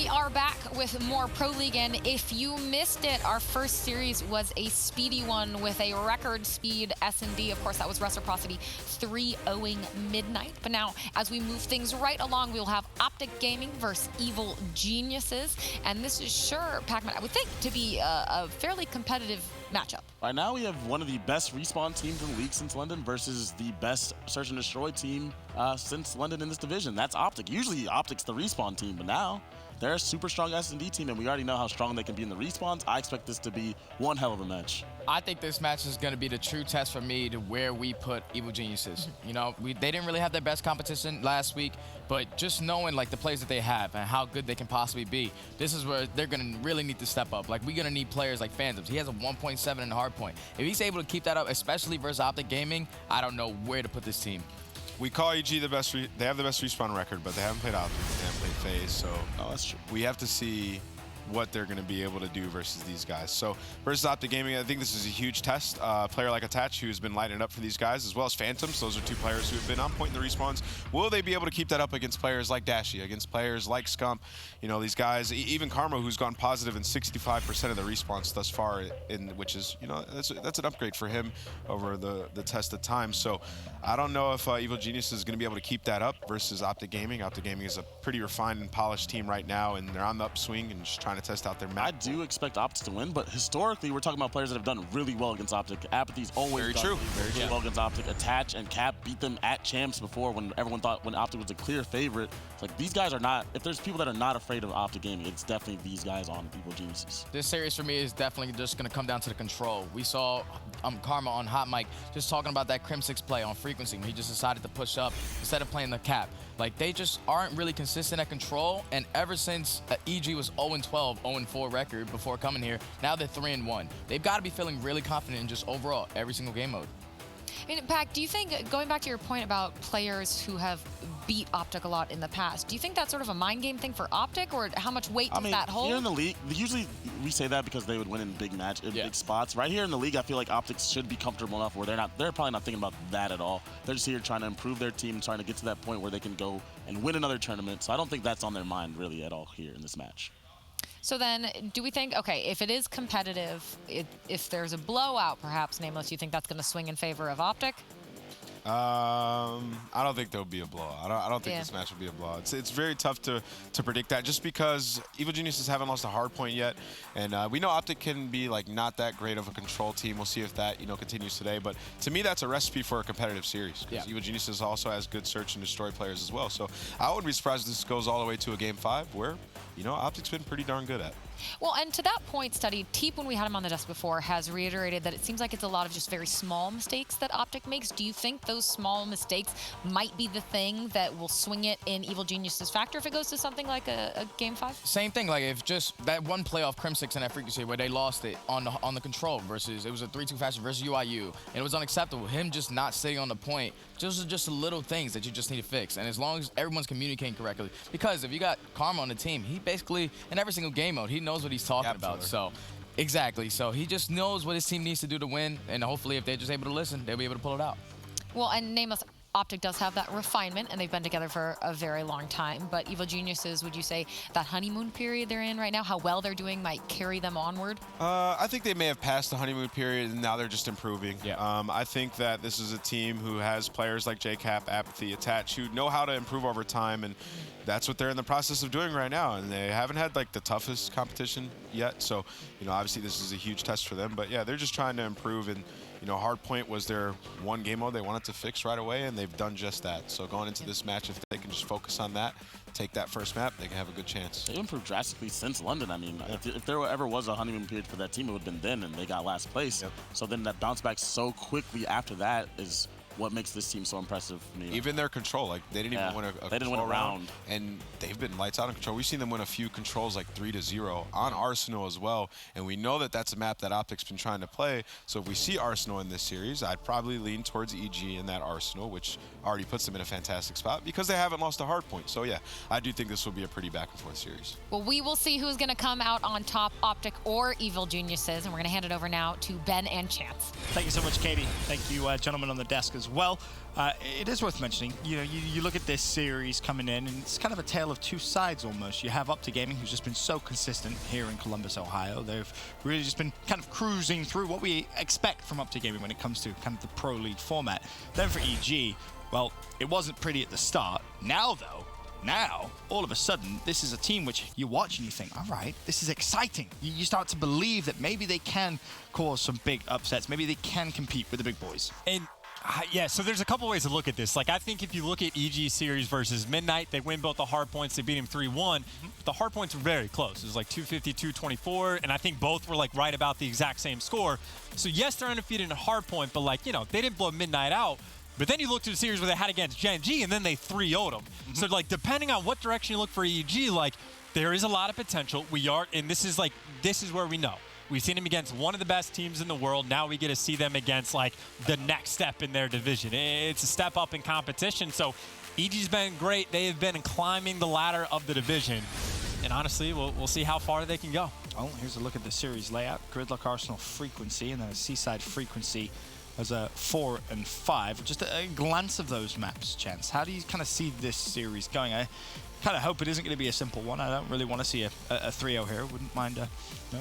We are back with more Pro League, and if you missed it, our first series was a speedy one with a record speed S&D. Of course, that was Reciprocity 3-0ing Midnight. But now, as we move things right along, we'll have Optic Gaming versus Evil Geniuses, and this is sure, Pac-Man, I would think, to be a fairly competitive matchup. Right now, we have one of the best respawn teams in the league since London versus the best search and destroy team since London in this division. That's Optic. Usually, Optic's the respawn team, but now they're a super strong S&D team, and we already know how strong they can be in the respawns. I expect this to be one hell of a match. I think this match is going to be the true test for me to where we put Evil Geniuses. You know, they didn't really have their best competition last week, but just knowing like the players that they have and how good they can possibly be, this is where they're going to really need to step up. Like, we're going to need players like Phantoms. He has a 1.7 in the hard point. If he's able to keep that up, especially versus Optic Gaming, I don't know where to put this team. We call EG the best. They have the best respawn record, but they haven't played Optic. They haven't played FaZe, so that's true. We have to see what they're going to be able to do versus these guys. So versus Optic Gaming, I think this is a huge test. A player like Attach, who's been lighting it up for these guys, as well as Phantoms. Those are two players who have been on point in the respawns. Will they be able to keep that up against players like Dashy, against players like Scump? You know, these guys, even Karma, who's gone positive in 65% of the respawns thus far, which is, you know, that's an upgrade for him over the test of time. So I don't know if Evil Genius is going to be able to keep that up versus Optic Gaming. Optic Gaming is a pretty refined and polished team right now, and they're on the upswing and just trying to test out their map. I do expect Optic to win, but historically, we're talking about players that have done really well against Optic. Apathy's always done really well against Optic. Attach and Cap beat them at Champs before when everyone thought when Optic was a clear favorite. It's like, these guys are not, if there's people that are not afraid of Optic Gaming, it's definitely these guys on Evil Geniuses. This series for me is definitely just going to come down to the control. We saw Karma on Hot Mic just talking about that Crim6 play on frequency when he just decided to push up instead of playing the Cap. Like, they just aren't really consistent at control, and ever since EG was 0-12, 0-4 record before coming here, now they're 3-1. They've got to be feeling really confident in just overall every single game mode. And Pac, do you think, going back to your point about players who have beat Optic a lot in the past, do you think that's sort of a mind game thing for Optic, or how much weight does that hold? Here in the league, usually we say that because they would win in big big spots. Right here in the league, I feel like Optic should be comfortable enough where they're probably not thinking about that at all. They're just here trying to improve their team, trying to get to that point where they can go and win another tournament. So I don't think that's on their mind really at all here in this match. So then, do we think, okay, if it is competitive, if there's a blowout, perhaps, Nameless, you think that's going to swing in favor of Optic? I don't think there'll be a blowout. I don't think this match will be a blowout. It's very tough to predict that, just because Evil Geniuses haven't lost a hard point yet, and we know Optic can be like not that great of a control team. We'll see if that continues today. But to me, that's a recipe for a competitive series, because Evil Geniuses also has good search and destroy players as well. So I wouldn't be surprised if this goes all the way to a Game 5, where Optic's been pretty darn good at. Well, and to that point, Study, Teep, when we had him on the desk before, has reiterated that it seems like it's a lot of just very small mistakes that Optic makes. Do you think those small mistakes might be the thing that will swing it in Evil Genius's factor if it goes to something like a Game 5? Same thing, like if just that one play off Crim6 and that frequency where they lost it on the control versus, it was a 3-2 fashion versus UIU, and it was unacceptable. Him just not sitting on the point, just little things that you just need to fix. And as long as everyone's communicating correctly, because if you got Karma on the team, he basically, in every single game mode, he knows what he's talking about. So exactly, so he just knows what his team needs to do to win, and hopefully if they're just able to listen, they'll be able to pull it out. Well, and Nameless, Optic does have that refinement, and they've been together for a very long time. But Evil Geniuses, would you say that honeymoon period they're in right now, how well they're doing, might carry them onward? I think they may have passed the honeymoon period, and now they're just improving. I think that this is a team who has players like JCap, Apathy, Attach, who know how to improve over time, and that's what they're in the process of doing right now. And they haven't had like the toughest competition yet, so obviously this is a huge test for them. But yeah, they're just trying to improve, and Hardpoint was their one game mode they wanted to fix right away, and they've done just that. So going into this match, if they can just focus on that, take that first map, they can have a good chance. They improved drastically since London. I mean, if there ever was a honeymoon period for that team, it would have been then, and they got last place. So then that bounce back so quickly after that is what makes this team so impressive for me. Even their control, like they didn't even win a control round, and they've been lights out in control. We've seen them win a few controls like 3-0 on Arsenal as well, and we know that that's a map that Optic's been trying to play. So if we see Arsenal in this series, I'd probably lean towards EG in that Arsenal, which already puts them in a fantastic spot because they haven't lost a hard point. So yeah, I do think this will be a pretty back and forth series. Well, we will see who's going to come out on top, Optic or Evil Geniuses, and we're going to hand it over now to Ben and Chance. Thank you so much, Katie. Thank you, gentlemen on the desk as as well. It is worth mentioning, you know, you look at this series coming in, and it's kind of a tale of two sides almost. You have Optic Gaming, who's just been so consistent here in Columbus, Ohio. They've really just been kind of cruising through what we expect from Optic Gaming when it comes to kind of the Pro League format. Then for EG, well, it wasn't pretty at the start. Now, though, all of a sudden, this is a team which you watch and you think, all right, this is exciting. You start to believe that maybe they can cause some big upsets. Maybe they can compete with the big boys. And yeah, so there's a couple ways to look at this. Like, I think if you look at EG series versus Midnight, they win both the hard points. They beat him 3-1. The hard points were very close. It was like 250, 224, and I think both were like right about the exact same score. So yes, they're undefeated in a hard point, but like, you know, they didn't blow Midnight out. But then you look to the series where they had against Gen G, and then they 3-0'd them. So like, depending on what direction you look for EG, like, there is a lot of potential. We are, and this is where we know. We've seen them against one of the best teams in the world. Now we get to see them against like the next step in their division. It's a step up in competition. So EG's been great. They have been climbing the ladder of the division. And honestly, we'll see how far they can go. Oh, here's a look at the series layout. Gridlock Arsenal Frequency, and then a Seaside Frequency as a 4 and 5. Just a glance of those maps, Chance. How do you kind of see this series going? I kind of hope it isn't going to be a simple one. I don't really want to see a 3-0 here. Wouldn't mind a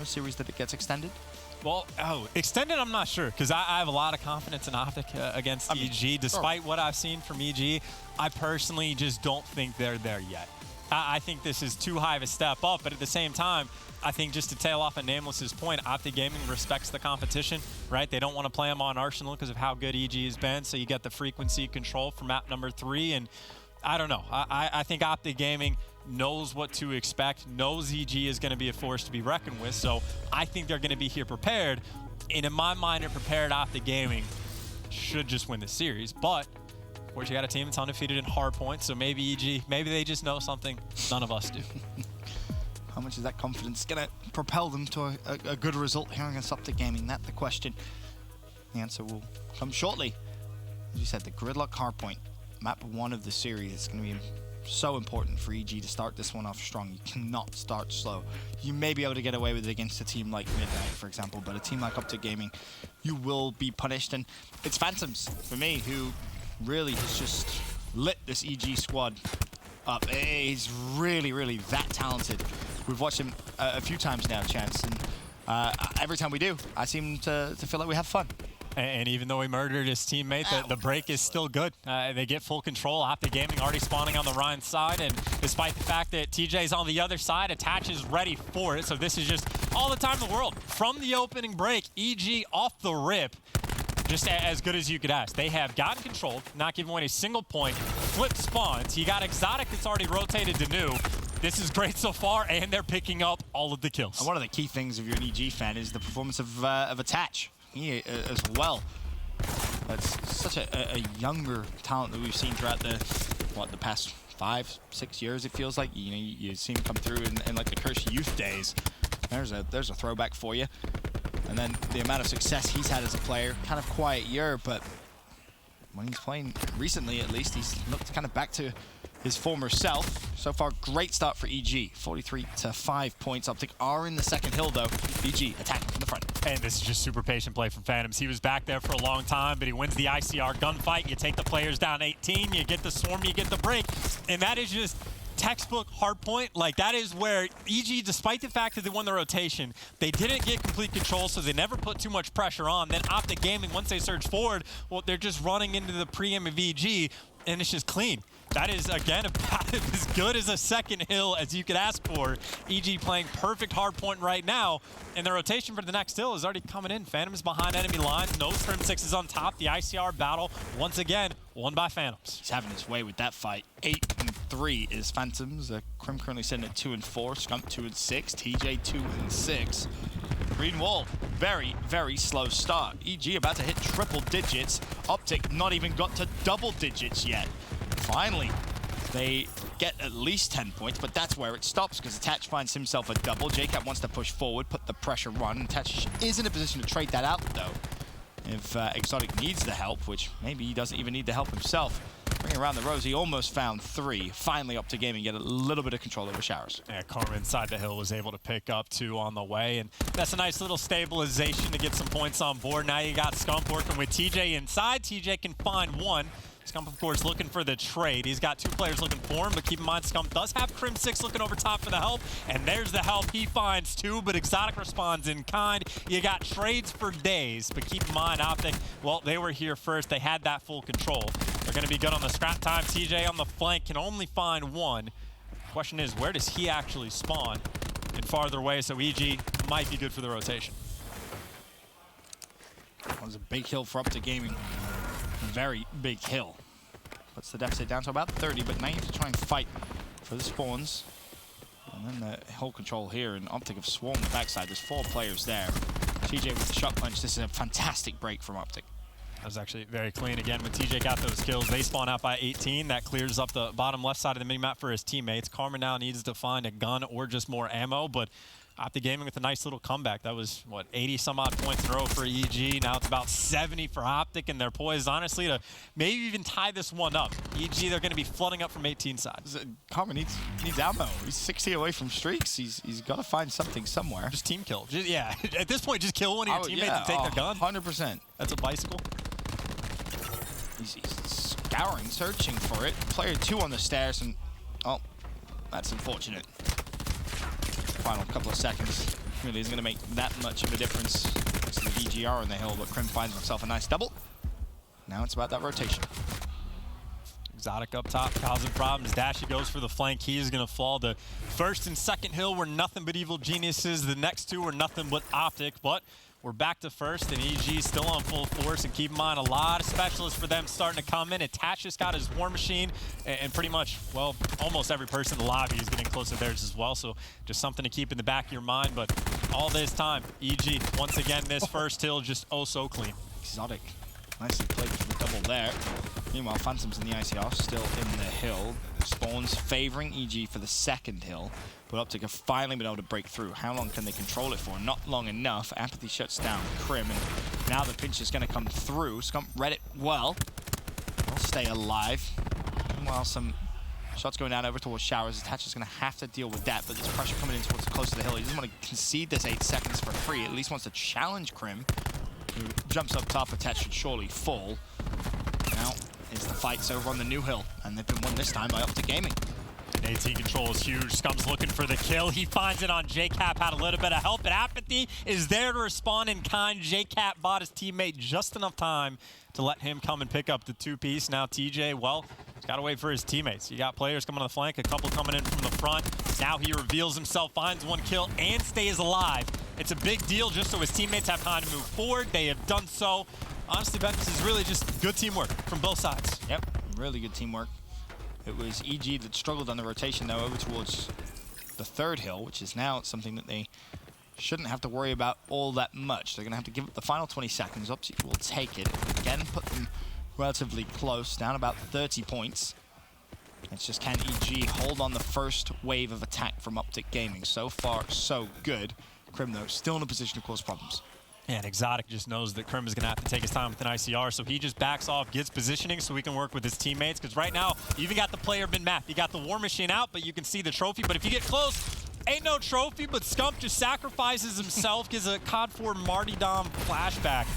series that it gets extended. Well, extended, I'm not sure, because I have a lot of confidence in Optic against EG. Despite what I've seen from EG, I personally just don't think they're there yet. I think this is too high of a step up, but at the same time, I think just to tail off of Nameless's point, Optic Gaming respects the competition, right? They don't want to play them on Arsenal because of how good EG has been, so you get the frequency control for map number 3, and I don't know. I think Optic Gaming knows what to expect, knows EG is going to be a force to be reckoned with, so I think they're going to be here prepared, and in my mind, a prepared Optic Gaming should just win the series, but of course you got a team that's undefeated in hard points, so maybe EG, maybe they just know something none of us do. How much is that confidence going to propel them to a good result here against Optic Gaming? That's the question. The answer will come shortly. As you said, the Gridlock Hardpoint, map 1 of the series. It's going to be so important for EG to start this one off strong. You cannot start slow. You may be able to get away with it against a team like Midnight, for example, but a team like Optic Gaming, you will be punished. And it's Phantoms, for me, who really has just lit this EG squad up. He's really, really that talented. We've watched him a few times now, Chance, and every time we do, I seem to feel like we have fun. And even though he murdered his teammate, the break is still good. They get full control. Optic Gaming already spawning on the Ryan side, and despite the fact that TJ's on the other side, Attach is ready for it. So this is just all the time in the world. From the opening break, EG off the rip, just as good as you could ask. They have gotten control, not giving away a single point, flipped spawns. You got Exotic that's already rotated to new. This is great so far, and they're picking up all of the kills. And one of the key things if you're an EG fan is the performance of Attach. He as well. That's such a younger talent that we've seen throughout the past 5-6 years. It feels like you see him come through in like the Curse Youth days. There's a throwback for you. And then the amount of success he's had as a player, kind of quiet year, but when he's playing recently, at least, he's looked kind of back to his former self. So far, great start for EG. 43 to 5 points. Optic are in the second hill, though. EG attacking from the front. And this is just super patient play from Phantoms. He was back there for a long time, but he wins the ICR gunfight. You take the players down 18, you get the swarm, you get the break, and that is just textbook hard point. Like, that is where EG, despite the fact that they won the rotation, they didn't get complete control, so they never put too much pressure on. Then Optic Gaming, once they surge forward, well, they're just running into the pre-aim of EG, and it's just clean. That is, again, about as good as a second hill as you could ask for. EG playing perfect hard point right now, and the rotation for the next hill is already coming in. Phantoms behind enemy lines. No Crim6 is on top. The ICR battle, once again, won by Phantoms. He's having his way with that fight. 8-3 is Phantoms. Crim currently sitting at 2-4. Skunk 2-6. TJ 2-6. Green Wall, very, very slow start. EG about to hit triple digits. Optic not even got to double digits yet. Finally, they get at least 10 points, but that's where it stops because Attach finds himself a double. JCap wants to push forward, put the pressure on. Attach is in a position to trade that out, though. if Exotic needs the help, which maybe he doesn't even need the help himself. Bring around the Rose, he almost found 3. Finally Optic Gaming get a little bit of control over Showers. Yeah, Karma inside the hill was able to pick up 2 on the way, and that's a nice little stabilization to get some points on board. Now you got Scump working with TJ inside. TJ can find 1. Scump, of course, looking for the trade. He's got 2 players looking for him, but keep in mind, Scump does have Crim6 looking over top for the help, and there's the help. He finds 2, but Exotic responds in kind. You got trades for days, but keep in mind, Optic, well, they were here first. They had that full control. They're going to be good on the scrap time. TJ on the flank can only find 1. Question is, where does he actually spawn? And farther away, so EG might be good for the rotation. That was a big hill for Optic Gaming. Very big hill. Puts the deficit down to about 30, but now you have to try and fight for the spawns. And then the hill control here, and Optic have swarmed the backside. There's 4 players there. TJ with the shot punch. This is a fantastic break from Optic. That was actually very clean. Again, when TJ got those kills, they spawn out by 18. That clears up the bottom left side of the minimap for his teammates. Karma now needs to find a gun or just more ammo, but Optic Gaming with a nice little comeback. That was, what, 80 some odd points in a row for EG. Now it's about 70 for Optic, and they're poised, honestly, to maybe even tie this one up. EG, they're going to be flooding up from 18 sides. Karma needs ammo. He's 60 away from streaks. He's got to find something somewhere. Just team kill. Yeah, at this point, just kill one of your teammates and take their gun. 100%. That's a bicycle. He's scouring, searching for it. Player 2 on the stairs, and oh, that's unfortunate. Final couple of seconds really isn't going to make that much of a difference. It's the VGR on the hill, but Crim finds himself a nice double. Now it's about that rotation. Exotic up top, causing problems. Dashy goes for the flank. He is going to fall. The first and second hill were nothing but evil geniuses. The next 2 were nothing but Optic, but we're back to first, and EG still on full force. And keep in mind, a lot of specialists for them starting to come in. Attach just got his War Machine, and pretty much, well, almost every person in the lobby is getting close to theirs as well. So just something to keep in the back of your mind. But all this time, EG, once again, this first hill just oh so clean. Exotic. Nicely played for the double there. Meanwhile, Phantoms in the ICR still in the hill. Spawns favoring EG for the second hill. But Optic have finally been able to break through. How long can they control it for? Not long enough. Apathy shuts down Crim, and now the pinch is going to come through. Scump read it well. They'll stay alive. Meanwhile, some shots going down over towards Showers. Attach is going to have to deal with that, but there's pressure coming in towards close to the hill. He doesn't want to concede this 8 seconds for free. At least wants to challenge Crim, who jumps up top. Attach should surely fall. Now is the fights over on the new hill, and they've been won this time by Optic Gaming. 18 control is huge. Scump's looking for the kill. He finds it on JCap. Had a little bit of help, but Apathy is there to respond in kind. JCap bought his teammate just enough time to let him come and pick up the 2-piece. Now TJ, well, he's got to wait for his teammates. You got players coming on the flank, a couple coming in from the front. Now he reveals himself, finds 1 kill, and stays alive. It's a big deal just so his teammates have time to move forward. They have done so. Honestly, Ben, this is really just good teamwork from both sides. Yep, really good teamwork. It was EG that struggled on the rotation, though, over towards the third hill, which is now something that they shouldn't have to worry about all that much. They're going to have to give it the final 20 seconds. Optic will take it. Again, put them relatively close, down about 30 points. It's just, can EG hold on the first wave of attack from Optic Gaming? So far, so good. Crim, though, still in a position to cause problems. And Exotic just knows that Crim is going to have to take his time with an ICR, so he just backs off, gets positioning so he can work with his teammates. Because right now, you even got the player bin map. You got the War Machine out, but you can see the trophy. But if you get close, ain't no trophy, but Scump just sacrifices himself, gives a COD 4 Martyrdom flashback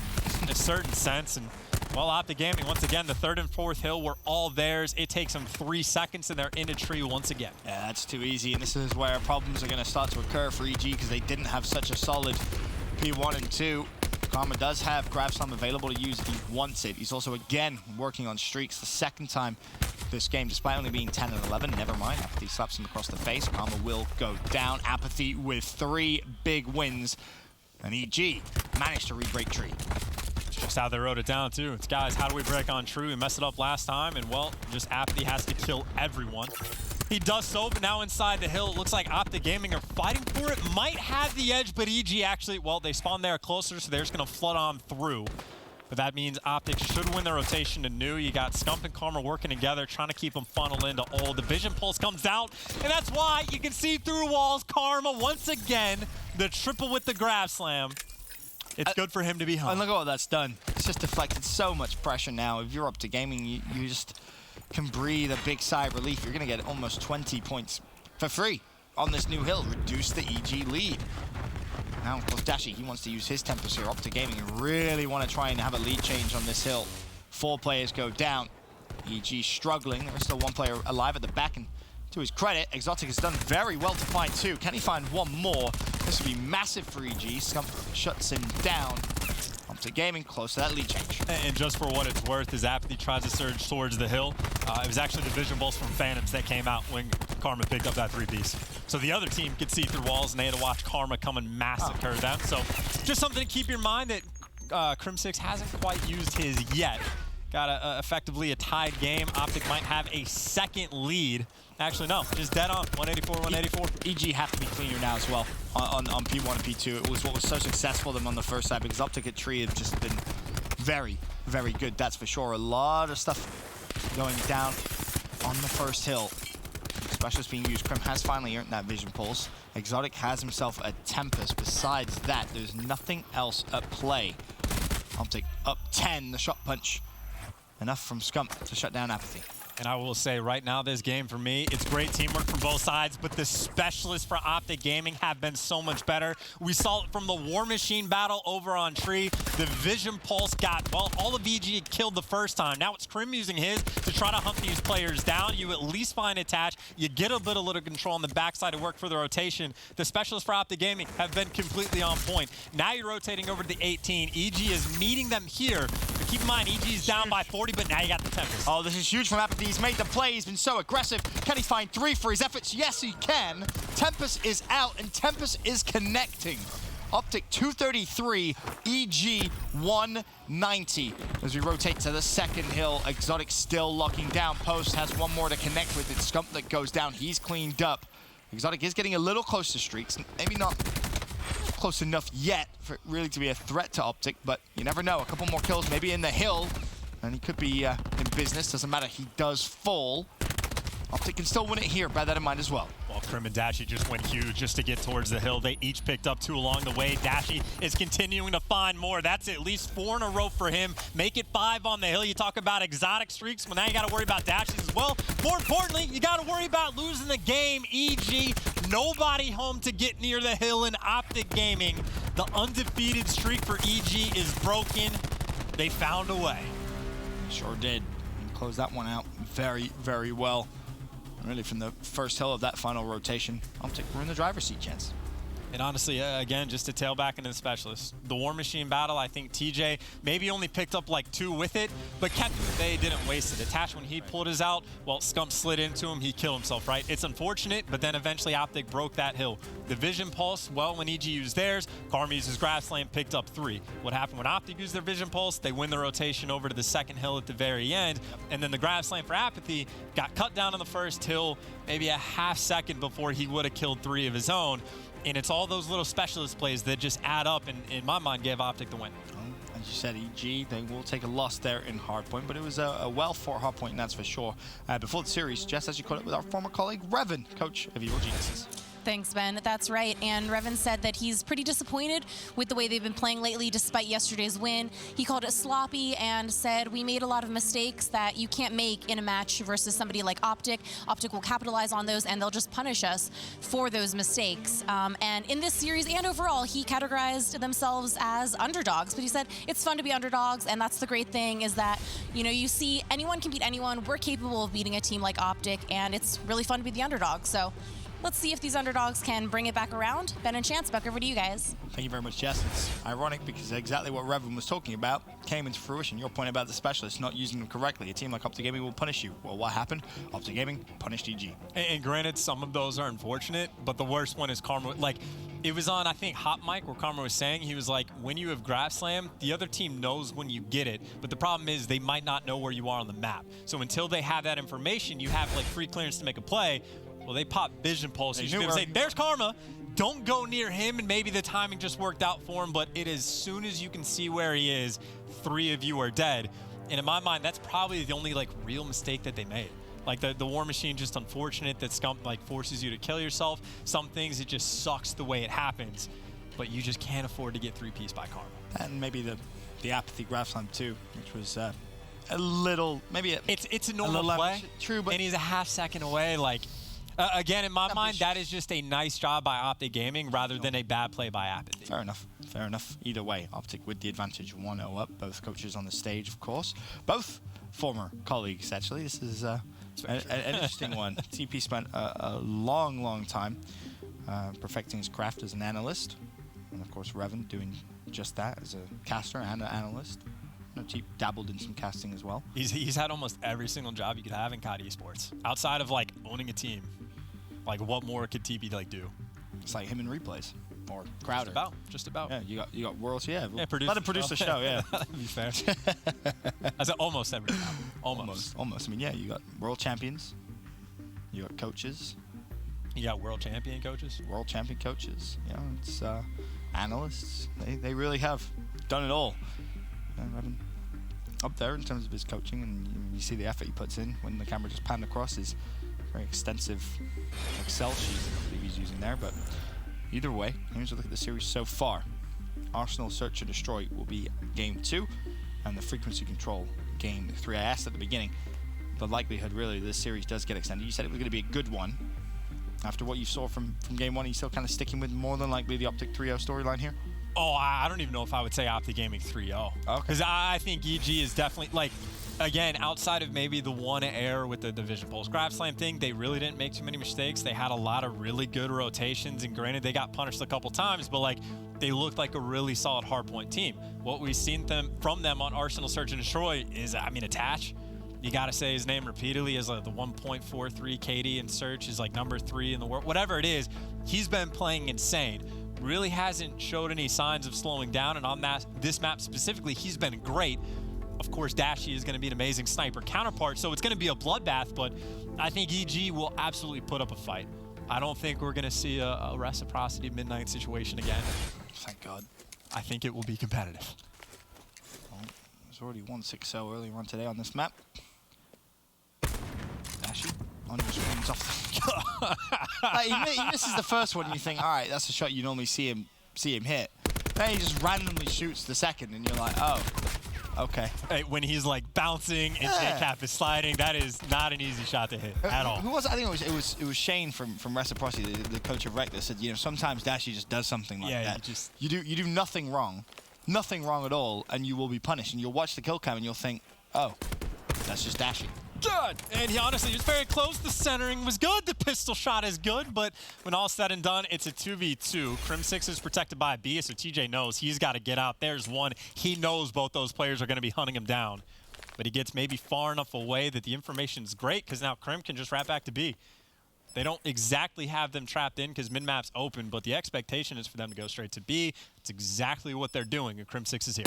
in a certain sense. And, well, Optic Gaming, once again, the third and fourth hill were all theirs. It takes them 3 seconds, and they're in a tree once again. Yeah, that's too easy, and this is where problems are going to start to occur for EG because they didn't have such a solid P1 and 2. Karma does have Grab Slam available to use if he wants it. He's also, again, working on streaks the second time this game, despite only being 10 and 11. Never mind. Apathy slaps him across the face. Karma will go down. Apathy with 3 big wins. And EG managed to re-break tree. It's just how they wrote it down, too. It's, guys, how do we break on tree? We messed it up last time, and, well, just Apathy has to kill everyone. He does so, but now inside the hill, it looks like Optic Gaming are fighting for it. Might have the edge, but EG actually, well, they spawn there closer, so they're just going to flood on through. But that means Optic should win the rotation to new. You got Scump and Karma working together, trying to keep them funneled into all. The Vision Pulse comes out, and that's why you can see through walls. Karma, once again, the triple with the Grab Slam. It's good for him to be home. And look at what that's done. It's just deflected so much pressure now. If you're Optic Gaming, you just can breathe a big sigh of relief. You're going to get almost 20 points for free on this new hill. Reduce the EG lead. Now, of course, Dashi, he wants to use his tempers here. Optic Gaming really want to try and have a lead change on this hill. 4 players go down. EG struggling. There's still 1 player alive at the back, and to his credit, Exotic has done very well to find 2. Can he find 1 more? This would be massive for EG. Scump shuts him down. Optic Gaming close to that lead change. And just for what it's worth, as Apathy tries to surge towards the hill, it was actually the vision bolts from Phantoms that came out when Karma picked up that 3-piece. So the other team could see through walls, and they had to watch Karma come and massacre them. So just something to keep in mind that Crim6 hasn't quite used his yet. Got effectively a tied game. Optic might have a second lead. Actually, no, just dead on. 184, 184. EG have to be cleaner now as well on P1 and P2. It was what was so successful for them on the first side, because Optic at Tree have just been very, very good, that's for sure. A lot of stuff going down on the first hill. Specialist being used. Crim has finally earned that vision pulse. Exotic has himself a Tempest. Besides that, there's nothing else at play. Optic up 10, the shot punch. Enough from Scump to shut down Apathy. And I will say right now, this game for me, it's great teamwork from both sides, but the specialists for Optic Gaming have been so much better. We saw it from the War Machine battle over on Tree. The Vision Pulse got, well, all of EG killed the first time. Now it's Crim using his to try to hunt these players down. You at least find attach. You get a bit of little control on the backside to work for the rotation. The specialists for Optic Gaming have been completely on point. Now you're rotating over to the 18. EG is meeting them here. But keep in mind, EG's down by 40, but now you got the Tempest. Oh, this is huge from Apathy. He's made the play. He's been so aggressive. Can he find 3 for his efforts? Yes, he can. Tempest is out, and Tempest is connecting. Optic 233, EG 190. As we rotate to the second hill, Exotic still locking down. Post has 1 more to connect with. It's Scump that goes down. He's cleaned up. Exotic is getting a little close to streaks. Maybe not close enough yet for it really to be a threat to Optic, but you never know. A couple more kills, maybe in the hill, and he could be in business. Doesn't matter, he does fall. Optic can still win it here, bear that in mind as well. Well, Crim and Dashi just went huge just to get towards the hill. They each picked up 2 along the way. Dashi is continuing to find more. That's at least 4 in a row for him. Make it 5 on the hill. You talk about exotic streaks, well, now you got to worry about Dashies as well. More importantly, you got to worry about losing the game. EG, nobody home to get near the hill in Optic Gaming. The undefeated streak for EG is broken. They found a way. Sure did. And closed that one out very, very well. Really, from the first hill of that final rotation, Optic were in the driver's seat, chance. And honestly, again, just to tail back into the specialists, the War Machine battle, I think TJ maybe only picked up like 2 with it, but Captain Bay didn't waste it. Attach, when he pulled his out, well, Scump slid into him, he killed himself, right? It's unfortunate, but then eventually Optic broke that hill. The Vision Pulse, well, when EG used theirs, Karma used his Grab Slam, picked up 3. What happened when Optic used their Vision Pulse? They win the rotation over to the second hill at the very end, and then the Grab Slam for Apathy got cut down on the first hill, maybe a half second before he would have killed 3 of his own. And it's all those little specialist plays that just add up and, in my mind, gave Optic the win. As you said, EG, they will take a loss there in Hardpoint, but it was a well-fought Hardpoint, and that's for sure. Before the series, Jess, as you caught up with our former colleague, Revan, coach of Evil Geniuses. Thanks, Ben. That's right. And Revan said that he's pretty disappointed with the way they've been playing lately despite yesterday's win. He called it sloppy and said, we made a lot of mistakes that you can't make in a match versus somebody like Optic. Optic will capitalize on those and they'll just punish us for those mistakes. And in this series and overall, he categorized themselves as underdogs. But he said, it's fun to be underdogs, and that's the great thing is that, you know, you see anyone can beat anyone. We're capable of beating a team like Optic, and it's really fun to be the underdog. So let's see if these underdogs can bring it back around. Ben and Chance, back over to you guys. Thank you very much, Jess. It's ironic because exactly what Revan was talking about came into fruition. Your point about the specialists not using them correctly. A team like Optic Gaming will punish you. Well, what happened? Optic Gaming punished EG. And granted, some of those are unfortunate, but the worst one is Karma. Like, it was on, I think, Hot Mic where Karma was saying, he was like, when you have Grab Slam, the other team knows when you get it, but the problem is they might not know where you are on the map. So until they have that information, you have like free clearance to make a play. Well, they pop Vision Pulse. You should be able to say, there's Karma. Don't go near him, and maybe the timing just worked out for him, but it is as soon as you can see where he is, 3 of you are dead. And in my mind, that's probably the only like real mistake that they made. Like the War Machine, just unfortunate that Scump like forces you to kill yourself. Some things, it just sucks the way it happens. but you just can't afford to get 3-piece by Karma. And maybe the apathy grab slam too, which was a little, maybe it's a normal play. True, but and he's a half second away. Like again, in my mind, that is just a nice job by Optic Gaming rather than a bad play by Apathy. Fair enough. Fair enough. Either way, Optic with the advantage, 1-0 up. Both coaches on the stage, of course. Both former colleagues, actually. This is an interesting one. TP spent a long time perfecting his craft as an analyst, and of course, Revan doing just that as a caster and an analyst. He dabbled in some casting as well. He's had almost every single job you could have in COD Esports. Outside of like owning a team, like what more could TP like do? It's like him in replays or Crowder. Just about. Yeah, you got Worlds. Yeah, let him produce the show. Yeah, that'd be fair. I said almost every job. Almost. I mean, yeah, you got world champions. You got coaches. You got world champion coaches. World champion coaches. You know, it's analysts. They really have done it all. Revan up there in terms of his coaching, and you see the effort he puts in when the camera just panned across his very extensive Excel sheet I believe he's using there. But either way, here's a look at the series so far. Arsenal Search and Destroy will be game 2, and the Frequency Control game 3. I asked at the beginning the likelihood really this series does get extended. You said it was going to be a good one. After what you saw from game 1, are you still kind of sticking with more than likely the Optic 3-0 storyline here? Oh, I don't even know if I would say Optic Gaming 3-0. Because I think EG is definitely, like, again, outside of maybe the one error with the Division Pulse Grab Slam thing, they really didn't make too many mistakes. They had a lot of really good rotations, and granted, they got punished a couple times, but, like, they looked like a really solid hardpoint team. What we've seen from them on Arsenal Search and Destroy is, I mean, Attach. You got to say his name repeatedly as the 1.43 KD in Search is like number 3 in the world. Whatever it is, he's been playing insane. Really hasn't showed any signs of slowing down, and on this map specifically, he's been great. Of course, Dashy is going to be an amazing sniper counterpart, so it's going to be a bloodbath, but I think EG will absolutely put up a fight. I don't think we're going to see a reciprocity midnight situation again. Thank God. I think it will be competitive. Well, there's already 1-6-0 earlier on today on this map. Dashy on your screens off the like, he misses the first one, and you think, all right, that's a shot you normally see him hit. Then he just randomly shoots the second, and you're like, oh, okay. Hey, when he's like bouncing and J-Cap is sliding, that is not an easy shot to hit at all. Who was it? I think it was Shane from Reciprocity, the coach of Rec, that said, you know, sometimes Dashy just does something like that. You do nothing wrong at all, and you will be punished. And you'll watch the kill cam, and you'll think, oh, that's just Dashy. Good. And he honestly was very close. The centering was good. The pistol shot is good. But when all said and done, it's a 2v2. Crim6 is protected by a B, so TJ knows he's got to get out. There's one. He knows both those players are going to be hunting him down. But he gets maybe far enough away that the information is great because now Crim can just wrap back to B. They don't exactly have them trapped in because mid-map's open, but the expectation is for them to go straight to B. It's exactly what they're doing, and Crim6 is here.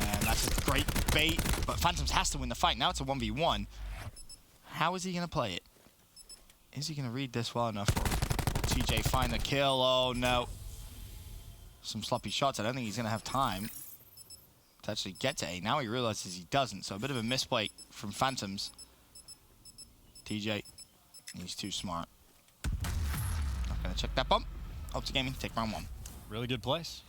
And that's a great bait, but Phantoms has to win the fight. Now it's a 1v1. How is he going to play it? Is he going to read this well enough? Or TJ find the kill? Oh, no. Some sloppy shots. I don't think he's going to have time to actually get to A. Now he realizes he doesn't, so a bit of a misplay from Phantoms. TJ, he's too smart. Not going to check that bump. Optic Gaming, take round 1. Really good place.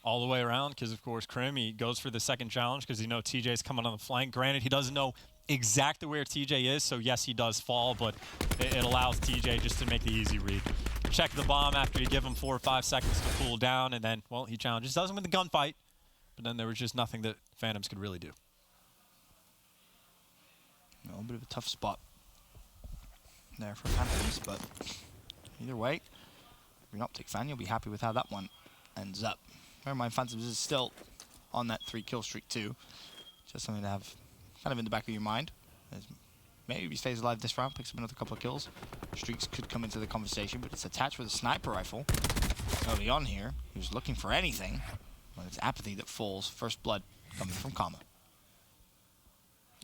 All the way around, because of course Crim, he goes for the second challenge because he knows TJ's coming on the flank. Granted, he doesn't know exactly where TJ is, so yes, he does fall, but it allows TJ just to make the easy read. Check the bomb after you give him 4 or 5 seconds to cool down, and then, well, he challenges. Doesn't win the gunfight, but then there was just nothing that Phantoms could really do. A little bit of a tough spot there for Phantoms, but either way, if you're an Optic fan, you'll be happy with how that one ends up. Bear in mind, Phantoms is still on that 3-kill streak too. Just something to have kind of in the back of your mind. Maybe he stays alive this round, picks up another couple of kills. Streaks could come into the conversation, but it's attached with a sniper rifle early on here. He was looking for anything, but it's Apathy that falls. First blood coming from Kama.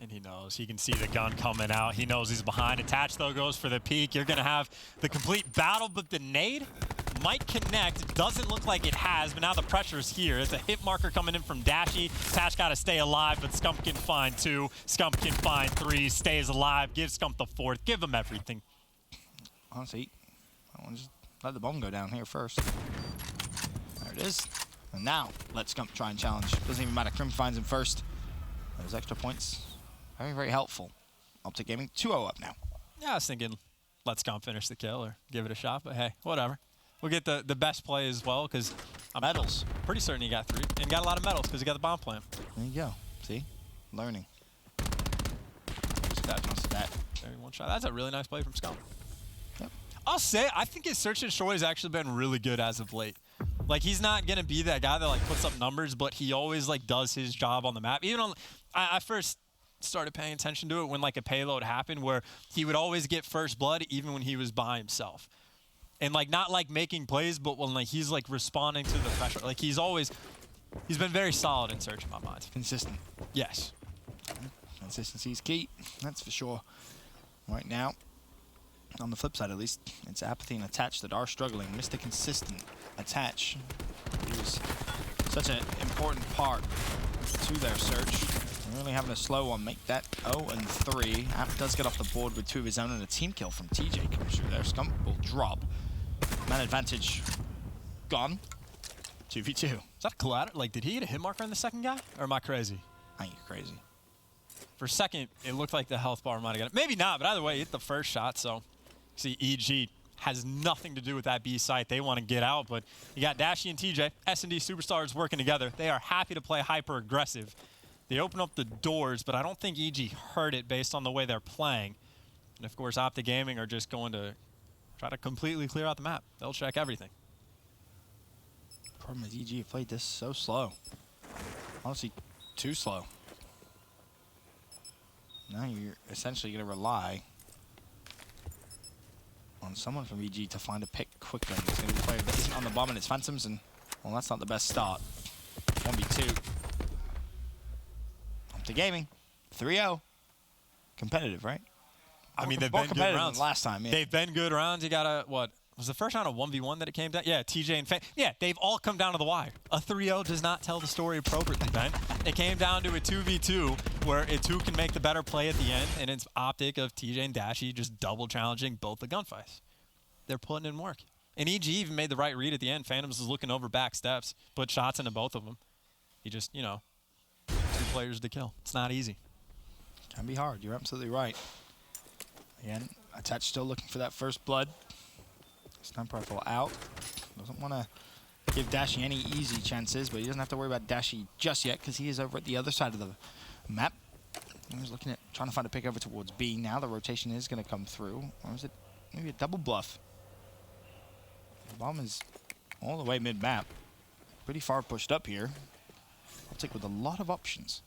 And he knows. He can see the gun coming out. He knows he's behind. Attached, though, goes for the peek. You're going to have the complete battle, but the nade might connect. It doesn't look like it has, but now the pressure's here. It's a hit marker coming in from Dashy. Attach got to stay alive, but Scump can find 2. Scump can find 3. Stays alive. Give Scump the 4th. Give him everything. Honestly, I want to just let the bomb go down here first. There it There it is. And now, let Scump try and challenge. Doesn't even matter. Crim finds him first. Those extra points, very, very helpful. Optic Gaming 2-0 up now. Yeah, I was thinking, let Scump finish the kill or give it a shot, but hey, whatever. We'll get the best play as well, because I'm medals. Pretty certain he got 3. And got a lot of medals because he got the bomb plan. There you go. See? Learning. That. Maybe one shot. That's a really nice play from Scump. Yep. I'll say, I think his search and destroy has actually been really good as of late. Like, he's not going to be that guy that, like, puts up numbers, but he always, like, does his job on the map. Even on, I first started paying attention to it when, like, a payload happened where he would always get first blood even when he was by himself. And, like, not, like, making plays, but when, like, he's, like, responding to the pressure. Like, he's been very solid in search in my mind. Consistent. Yes. Consistency is key, that's for sure. Right now, on the flip side at least, it's Apathy and Attach that are struggling. Mr. Consistent, Attach, he was such an important part to their search. They're really having a slow one, make that 0-3. App does get off the board with 2 of his own and a team kill from TJ comes through there. Scump will drop. Man advantage gone. 2v2. Is that a collateral? Like, did he get a hit marker on the second guy? Or am I crazy? I think you're crazy. For a second, it looked like the health bar might have got it. Maybe not, but either way, he hit the first shot. So, see, EG has nothing to do with that B site. They want to get out, but you got Dashy and TJ, S&D Superstars working together. They are happy to play hyper-aggressive. They open up the doors, but I don't think EG heard it based on the way they're playing. And, of course, Optic Gaming are just going to try to completely clear out the map. They'll check everything. Problem is EG played this so slow. Honestly, too slow. Now you're essentially going to rely on someone from EG to find a pick quickly. It's going to be a player that isn't on the bomb and it's Phantoms, and, well, that's not the best start. 1v2. Optic Gaming, 3-0. Competitive, right? I mean, they've been good rounds. Last time, yeah. They've been good rounds. You got a, what? Was the first round a 1v1 that it came down? Yeah, TJ and Fan. Yeah, they've all come down to the wire. A 3-0 does not tell the story appropriately, Ben. It came down to a 2v2 where it's who can make the better play at the end, and it's Optic of TJ and Dashy just double challenging both the gunfights. They're putting in work. And EG even made the right read at the end. Phantoms was looking over back steps, put shots into both of them. He just, you know, 2 players to kill. It's not easy. Can be hard. You're absolutely right. Again, Attach still looking for that first blood. Sniper rifle out. Doesn't want to give Dashy any easy chances, but he doesn't have to worry about Dashy just yet because he is over at the other side of the map. He's looking at trying to find a pick over towards B. Now the rotation is going to come through. Or is it maybe a double bluff? The bomb is all the way mid-map. Pretty far pushed up here. Optic with a lot of options.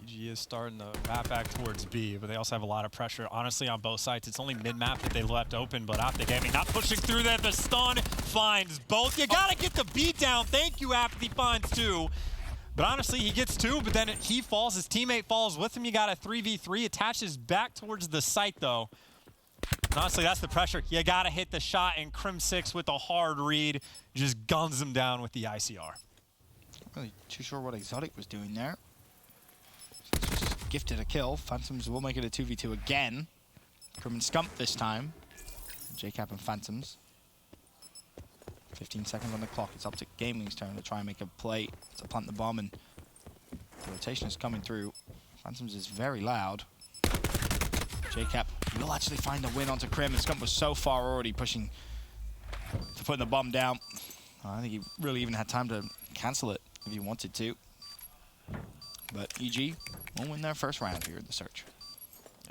EG is starting to map back towards B, but they also have a lot of pressure, honestly, on both sides. It's only mid-map that they left open, but Optic Gaming not pushing through that. The stun finds both. You got to get the beat down. Thank you, Apathy finds 2. But honestly, he gets 2, but then he falls. His teammate falls with him. You got a 3v3. Attaches back towards the site, though. And honestly, that's the pressure. You got to hit the shot, and Crim6 with a hard read just guns him down with the ICR. Not really too sure what Exotic was doing there. Just gifted a kill. Phantoms will make it a 2v2 again. Crim and Scump this time. JCap and Phantoms. 15 seconds on the clock. It's Optic Gaming's turn to try and make a play to plant the bomb, and the rotation is coming through. Phantoms is very loud. JCap will actually find the win onto Crim, and Scump was so far already pushing to putting the bomb down. I think he really even had time to cancel it if he wanted to. But EG will win their first round here in the search.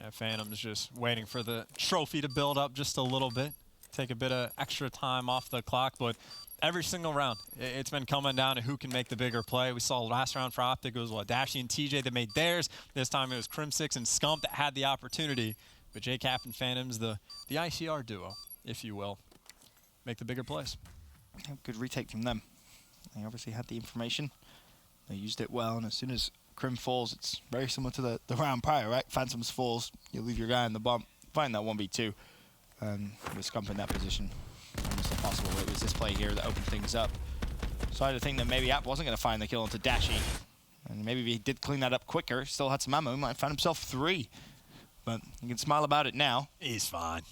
Yeah, Phantom's just waiting for the trophy to build up just a little bit. Take a bit of extra time off the clock, but every single round, it's been coming down to who can make the bigger play. We saw last round for Optic, it was what, Dashy and TJ that made theirs. This time it was Crim6 and Scump that had the opportunity. But JCap and Phantoms, the ICR duo, if you will, make the bigger plays. Good retake from them. They obviously had the information. They used it well, and as soon as Crim falls, it's very similar to the round prior, right? Phantoms falls, you leave your guy in the bomb, find that 1v2. And with Scump in that position, almost impossible. It was this play here that opened things up. So I had to think that maybe App wasn't going to find the kill onto Dashy. And maybe if he did clean that up quicker, still had some ammo, he might have found himself 3. But you can smile about it now. He's fine.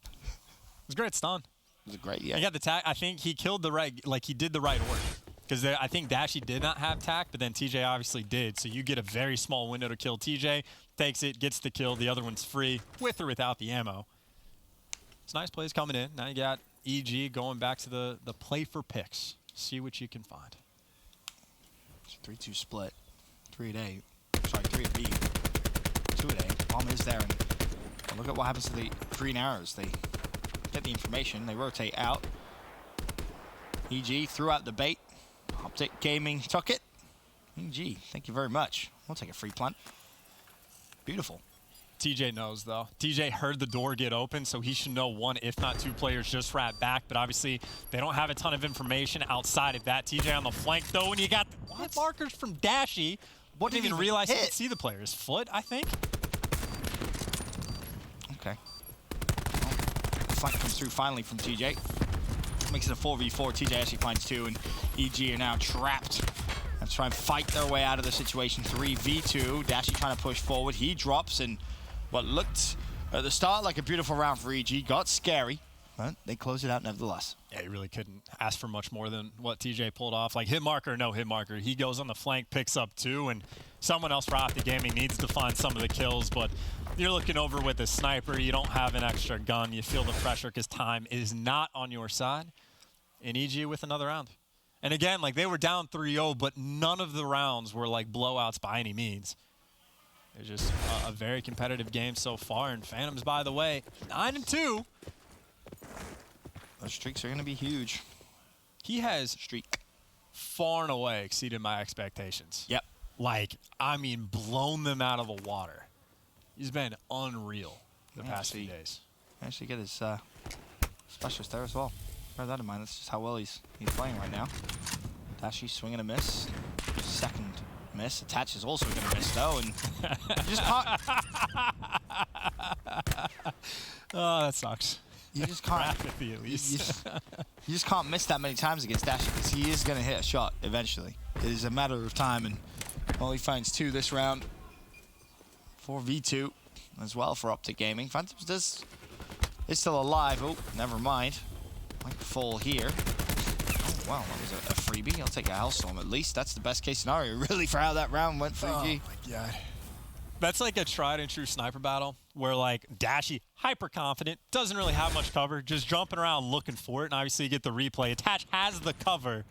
It was great stun. Was it great? Yeah. He got the tack. I think he killed the right, like he did the right order. Because I think Dashy did not have tack, but then TJ obviously did. So you get a very small window to kill TJ. Takes it, gets the kill. The other one's free, with or without the ammo. It's nice plays coming in. Now you got EG going back to the play for picks. See what you can find. 3-2 split. 3-8. Sorry, 3-B. 2-8. Bomb is there. And look at what happens to the green arrows. They get the information. They rotate out. EG threw out the bait. Optic Gaming took it. EG, thank you very much. We'll take a free plant. Beautiful. TJ knows, though. TJ heard the door get open, so he should know one, if not two players just rat back. But obviously, they don't have a ton of information outside of that. TJ on the flank, though, and you got the hit markers from Dashy. What Didn't even realize he could see the player. His foot, I think. Okay. Well, the flank comes through finally from TJ. Makes it a 4v4. TJ actually finds 2, and EG are now trapped. Let's try and fight their way out of the situation. 3v2. Dashy trying to push forward. He drops, and what looked at the start like a beautiful round for EG got scary, but they closed it out nevertheless. Yeah, he really couldn't ask for much more than what TJ pulled off. Like, hit marker, no hit marker. He goes on the flank, picks up 2, and someone else for Optic Gaming needs to find some of the kills, but you're looking over with a sniper. You don't have an extra gun. You feel the pressure because time is not on your side. And EG with another round. And again, like, they were down 3-0, but none of the rounds were like blowouts by any means. It was just a very competitive game so far. And Phantoms, by the way, 9-2. Those streaks are going to be huge. He has far and away exceeded my expectations. Yep. Like, I mean, blown them out of the water. He's been unreal the past few days. Actually get his specialist there as well. Bear that in mind. That's just how well he's playing right now. Dashy swing and a miss. Second miss. Attach is also going to miss though, and you just can't. Oh, that sucks. You just can't. Apathy, at least. You just can't miss that many times against Dashy because he is going to hit a shot eventually. It is a matter of time, and well, he finds 2 this round. 4v2 as well for Optic Gaming. Phantoms is still alive. Oh, never mind. Might fall here. Oh, wow, that was a freebie. I'll take a Hellstorm at least. That's the best case scenario, really, for how that round went for EG. Oh, my God. That's like a tried and true sniper battle where, like, Dashy, hyper confident, doesn't really have much cover, just jumping around looking for it. And obviously, you get the replay. Attach has the cover,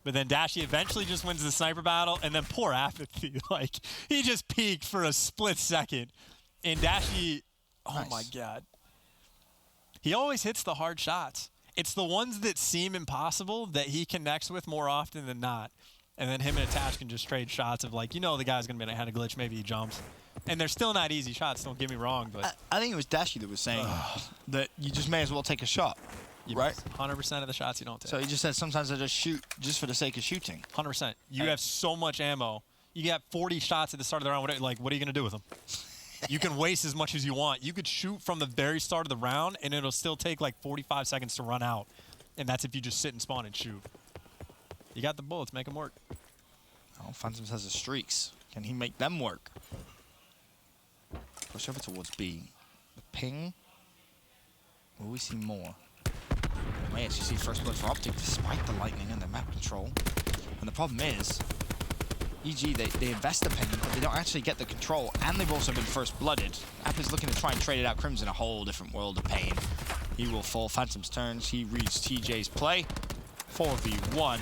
but then Dashy eventually just wins the sniper battle. And then poor Apathy, like, he just peeked for a split second. And Dashy, oh, my God. He always hits the hard shots. It's the ones that seem impossible that he connects with more often than not. And then him and Attach can just trade shots of, like, you know the guy's going to be had a glitch, maybe he jumps. And they're still not easy shots, don't get me wrong. But I think it was Dashy that was saying that you just may as well take a shot, right? 100% of the shots you don't take. So he just said sometimes I just shoot just for the sake of shooting. 100%. You have so much ammo. You got 40 shots at the start of the round. What are you going to do with them? You can waste as much as you want. You could shoot from the very start of the round, and it'll still take like 45 seconds to run out. And that's if you just sit and spawn and shoot. You got the bullets. Make them work. Oh, Phantoms has the streaks. Can he make them work? Push over towards B. The ping. Will we see more? We may actually see first blood for Optic despite the lightning and the map control. And the problem is, EG, they invest the ping, but they don't actually get the control, and they've also been first blooded. App is looking to try and trade it out. Crimson, a whole different world of pain. He will fall. Phantom's turns. He reads TJ's play. 4v1.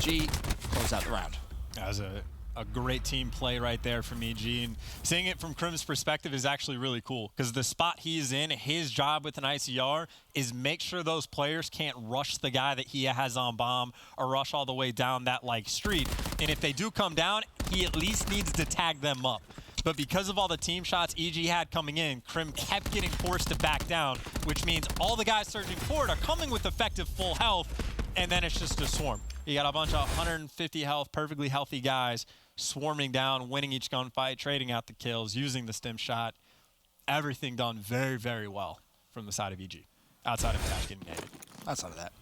G close out the round. That was a great team play right there from EG. And seeing it from Crim's perspective is actually really cool because the spot he's in, his job with an ICR is make sure those players can't rush the guy that he has on bomb or rush all the way down that like street. And if they do come down, he at least needs to tag them up. But because of all the team shots EG had coming in, Crim kept getting forced to back down, which means all the guys surging forward are coming with effective full health, and then it's just a swarm. You got a bunch of 150 health, perfectly healthy guys swarming down, winning each gunfight, trading out the kills, using the stim shot. Everything done very, very well from the side of EG, outside of Attach getting naded. Outside of that.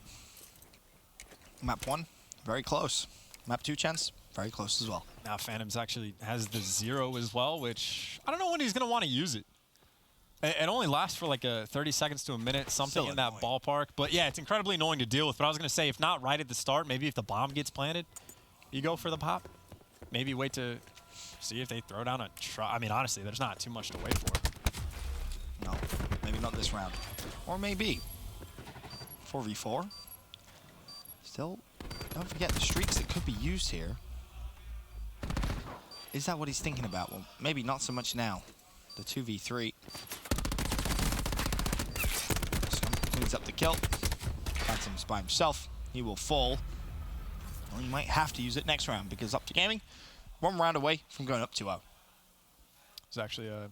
Map 1, very close. Map 2 chance, very close as well. Now Phantoms actually has the 0 as well, which I don't know when he's going to want to use it. It only lasts for like 30 seconds to a minute, something in that ballpark. But yeah, it's incredibly annoying to deal with. But I was going to say, if not right at the start, maybe if the bomb gets planted, you go for the pop. Maybe wait to see if they throw down a try. I mean, honestly, there's not too much to wait for. No, maybe not this round. Or maybe. 4v4. Still, don't forget the streaks that could be used here. Is that what he's thinking about? Well, maybe not so much now. The 2v3. Cleans up the kill. Phantom's by himself. He will fall. Or he might have to use it next round because Optic Gaming, 1 round away from going up 2-0. It's actually a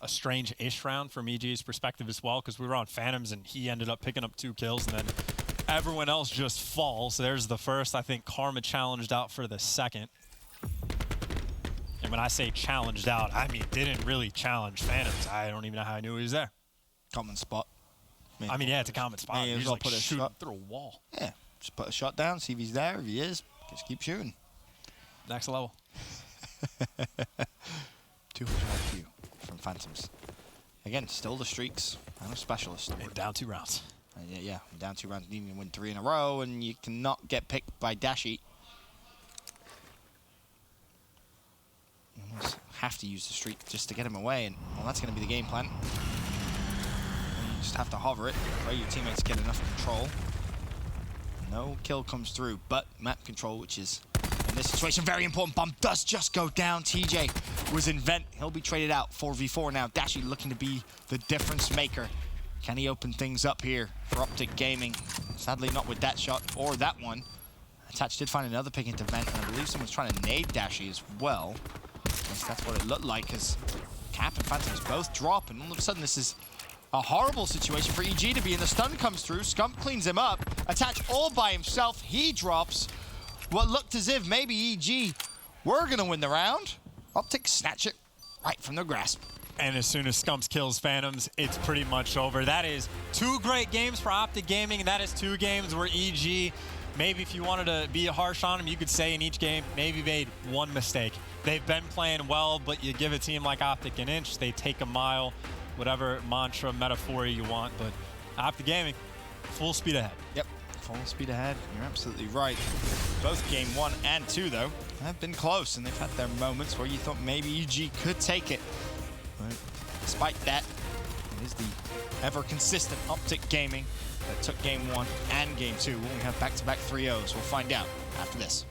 strange-ish round from EG's perspective as well, because we were on Phantoms and he ended up picking up 2 kills, and then everyone else just falls. There's the first. I think Karma challenged out for the second. And when I say challenged out, I mean didn't really challenge Phantoms. I don't even know how I knew he was there. Common spot. I mean, yeah, it's a common spot. May You as just well like put a shoot shot through a wall. Yeah, just put a shot down, see if he's there. If he is, just keep shooting. Next level. 200 IQ from Phantoms. Again, still the streaks. I'm a specialist. And down 2 rounds. Yeah, down 2 rounds, needing to win 3 in a row, and you cannot get picked by Dashi. You almost have to use the streak just to get him away, and well, that's going to be the game plan. You just have to hover it, pray your teammates get enough control. No kill comes through, but map control, which is in this situation very important. Bomb does just go down. TJ was in vent. He'll be traded out. 4v4 now. Dashi looking to be the difference maker. Can he open things up here for Optic Gaming? Sadly, not with that shot or that one. Attach did find another pick into vent, and I believe someone's trying to nade Dashi as well. At least that's what it looked like, because Cap and Phantoms both drop, and all of a sudden this is a horrible situation for EG to be in. The stun comes through, Scump cleans him up, Attach all by himself, he drops what looked as if maybe EG were gonna win the round. Optic snatch it right from their grasp. And as soon as Scumps kills Phantoms, it's pretty much over. That is 2 great games for Optic Gaming, and that is 2 games where EG, maybe if you wanted to be harsh on them, you could say in each game, maybe made 1 mistake. They've been playing well, but you give a team like Optic an inch, they take a mile, whatever mantra, metaphor you want. But Optic Gaming, full speed ahead. Yep, full speed ahead. You're absolutely right. Both game 1 and 2, though, have been close, and they've had their moments where you thought maybe EG could take it. But despite that, it is the ever-consistent Optic Gaming that took game 1 and game 2. When we have back-to-back 3-0s, we'll find out after this.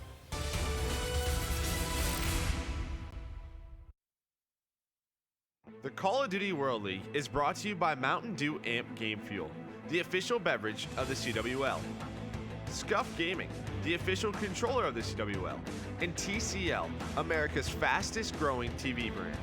The Call of Duty World League is brought to you by Mountain Dew Amp Game Fuel, the official beverage of the CWL. Scuff Gaming, the official controller of the CWL. And TCL, America's fastest growing TV brand.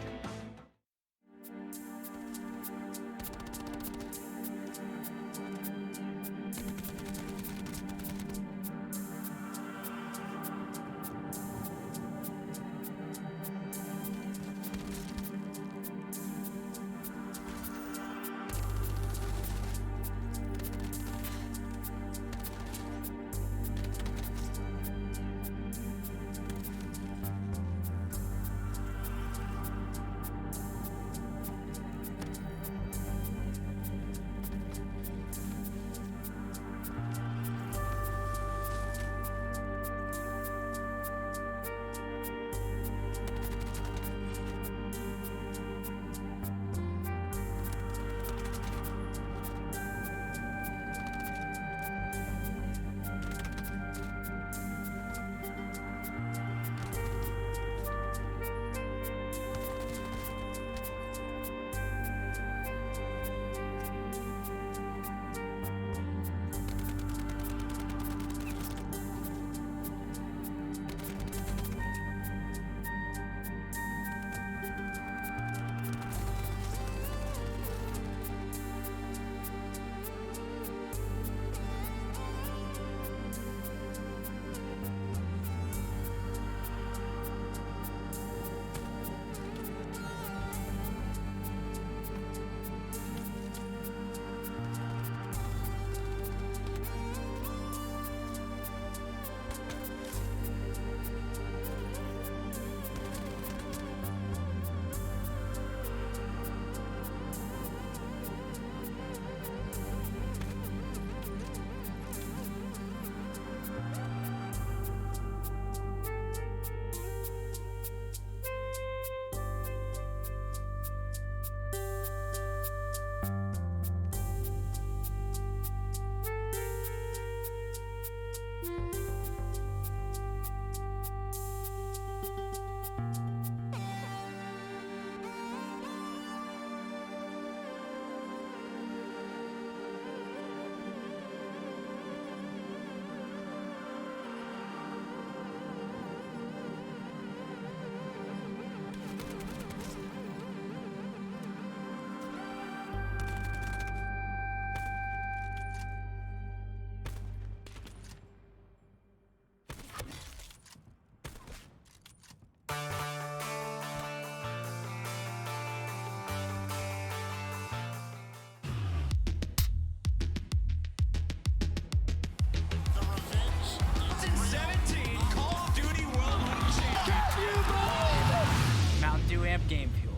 Game Fuel.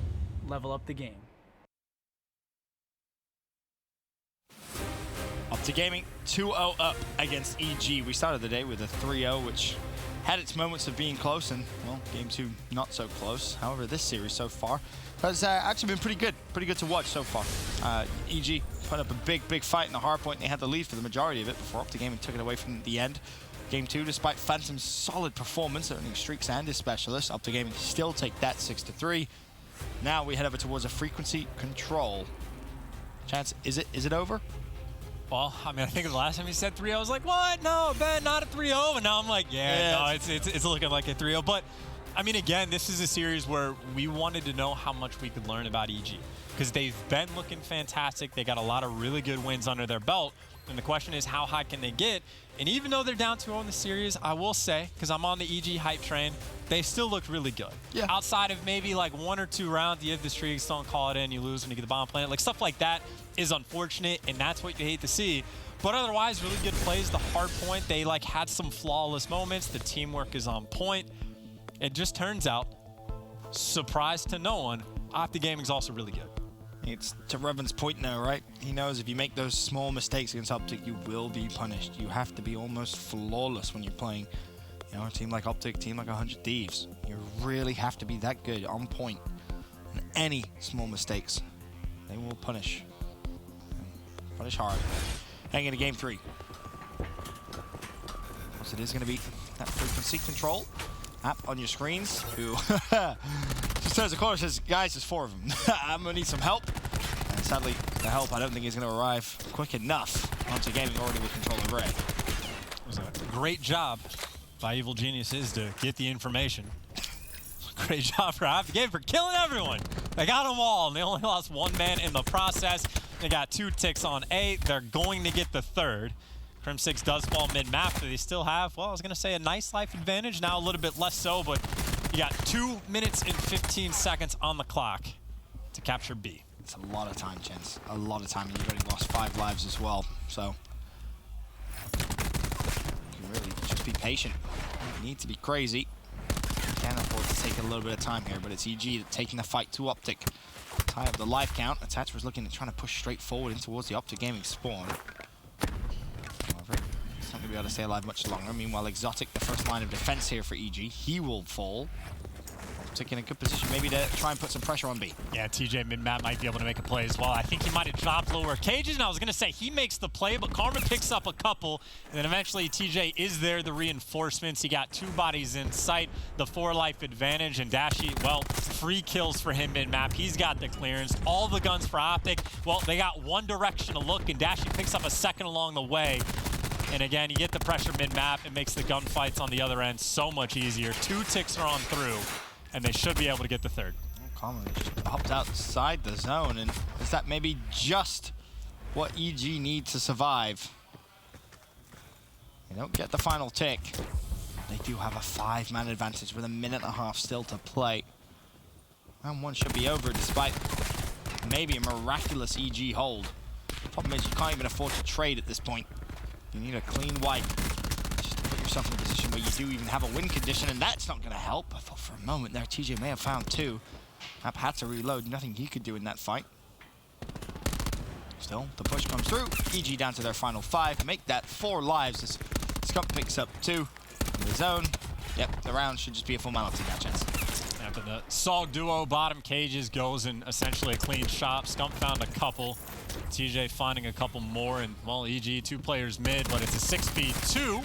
Level up the game. Optic Gaming 2-0 up against EG. We started the day with a 3-0, which had its moments of being close, and, well, game 2 not so close. However, this series so far has actually been pretty good to watch so far. EG put up a big fight in the hard point, and they had the lead for the majority of it before Optic Gaming took it away from the end. Game 2, despite Phantom's solid performance, earning streaks and his specialist, Optic Gaming still take that 6-3. Now we head over towards a frequency control. Chance, is it over? Well, I mean, I think the last time you said 3-0, I was like, what? No, Ben, not a 3-0. And now I'm like, no, it's looking like a 3-0. But, I mean, again, this is a series where we wanted to know how much we could learn about EG. Because they've been looking fantastic. They got a lot of really good wins under their belt. And the question is, how high can they get? And even though they're down 2-0 in the series, I will say, because I'm on the EG hype train, they still looked really good. Yeah. Outside of maybe like 1 or 2 rounds, you hit the streaks, don't call it in, you lose when you get the bomb planet. Like stuff like that is unfortunate, and that's what you hate to see. But otherwise, really good plays. The hard point, they like had some flawless moments. The teamwork is on point. It just turns out, surprise to no one, Optic Gaming's also really good. It's to Revan's point now, right? He knows if you make those small mistakes against Optic, you will be punished. You have to be almost flawless when you're playing, you know, a team like Optic, a team like 100 Thieves. You really have to be that good, on point. And any small mistakes, they will punish. Punish hard. Heading into game 3. So it is going to be that frequency control app on your screens. Who just turns the corner and says, guys, there's 4 of them. I'm going to need some help. And sadly, the help I don't think is going to arrive quick enough. Optic Gaming already with control of Ray. It was a great job by Evil Geniuses to get the information. Great job for Optic Gaming for killing everyone. They got them all, and they only lost 1 man in the process. They got 2 ticks on A. They're going to get the 3rd. Crim6 does fall mid-map, but they still have, well, I was going to say a nice life advantage. Now a little bit less so, but you got 2 minutes and 15 seconds on the clock to capture B. It's a lot of time, Chance. A lot of time, and you've already lost 5 lives as well. So you can really just be patient. You need to be crazy. You can't afford to take a little bit of time here, but it's EG taking the fight to Optic. Tie up the life count. Attach was looking at trying to push straight forward in towards the Optic Gaming spawn. However, it's not going to be able to stay alive much longer. Meanwhile, Exotic, the first line of defense here for EG, he will fall. Optic in a good position maybe to try and put some pressure on B. Yeah, TJ mid-map might be able to make a play as well. I think he might have dropped lower cages, and I was going to say he makes the play, but Karma picks up a couple, and then eventually TJ is there, the reinforcements. He got 2 bodies in sight, the 4 life advantage, and Dashi, well, 3 kills for him mid-map. He's got the clearance. All the guns for Optic, well, they got one direction to look, and Dashi picks up a 2nd along the way. And again, you get the pressure mid-map. It makes the gunfights on the other end so much easier. 2 ticks are on through, and they should be able to get the 3rd. Karma just popped outside the zone, and is that maybe just what EG needs to survive? They don't get the final tick. They do have a 5-man advantage with a 1.5 minutes still to play. Round 1 should be over despite maybe a miraculous EG hold. The problem is you can't even afford to trade at this point. You need a clean wipe just to put yourself in a position where you do even have a win condition, and that's not going to help. I thought for a moment there TJ may have found 2. App had to reload. Nothing he could do in that fight. Still, the push comes through. EG down to their final 5. Make that 4 lives as Scump picks up 2 in the zone. Yep, the round should just be a formality now, Chance. After the Saw duo bottom cages goes in essentially a clean shot. Scump found a couple. TJ finding a couple more, and well, EG 2 players mid, but it's a 6v2.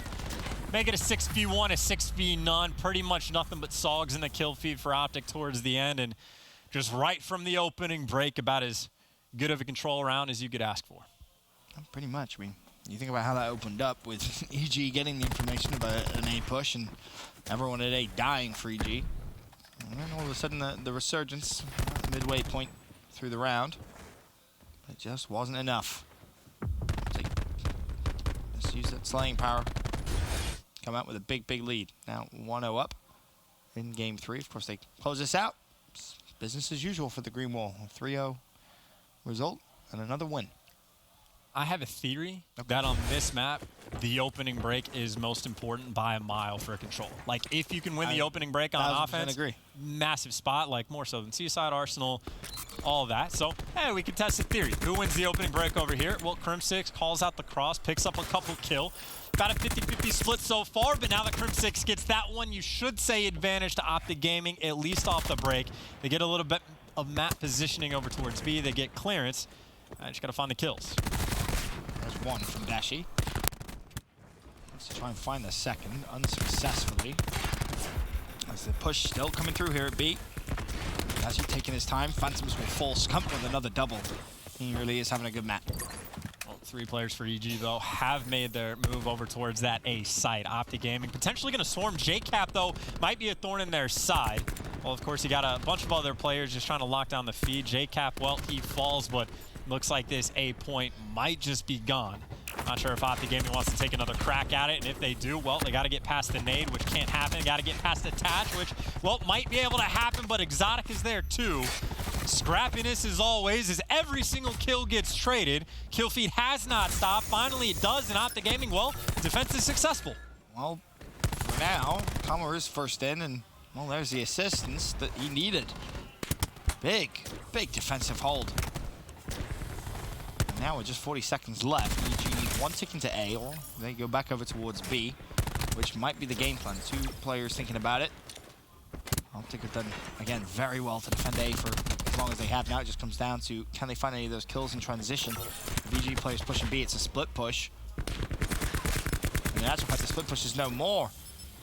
Make it a 6v1, a 6v none. Pretty much nothing but Sogs in the kill feed for Optic towards the end, and just right from the opening break, about as good of a control round as you could ask for. Pretty much. I mean, you think about how that opened up with EG getting the information about an A push and everyone at A dying for EG. And then all of a sudden the resurgence, midway point through the round. It just wasn't enough. Let's use that slaying power. Come out with a big lead. Now 1-0 up in game 3. Of course, they close this out. It's business as usual for the Green Wall. A 3-0 result and another win. I have a theory that on this map, the opening break is most important by a mile for a control. Like, if you can win the opening break on offense, massive spot, like more so than Seaside, Arsenal, all of that. So, hey, we can test the theory. Who wins the opening break over here? Well, Crim6 calls out the cross, picks up a couple kill. About a 50-50 split so far, but now that Crim6 gets that one, you should say advantage to Optic Gaming, at least off the break. They get a little bit of map positioning over towards B. They get clearance. I just got to find the kills. There's one from Dashi. Let's try and find the second, unsuccessfully. As the push still coming through here at B. Dashi taking his time. Phantoms will fall Scump with another double. He really is having a good map. Well, 3 players for EG, though, have made their move over towards that A site. Optic Gaming potentially going to swarm. JCap, though, might be a thorn in their side. Well, of course, you got a bunch of other players just trying to lock down the feed. JCap, well, he falls, but looks like this A point might just be gone. Not sure if Optic Gaming wants to take another crack at it, and if they do, well, they got to get past the nade, which can't happen. Got to get past the attach, which, well, might be able to happen, but Exotic is there too. Scrappiness, as always, as every single kill gets traded. Kill feed has not stopped. Finally, it does, and Optic Gaming, well, defense is successful. Well, for now, Kama is first in, and, well, there's the assistance that he needed. Big defensive hold. Now with just 40 seconds left, EG need one tick into A, or they go back over towards B, which might be the game plan. 2 players thinking about it. Optic have done, again, very well to defend A for as long as they have. Now it just comes down to, can they find any of those kills in transition? The VG players pushing B, it's a split push. In actual fact, the split push is no more.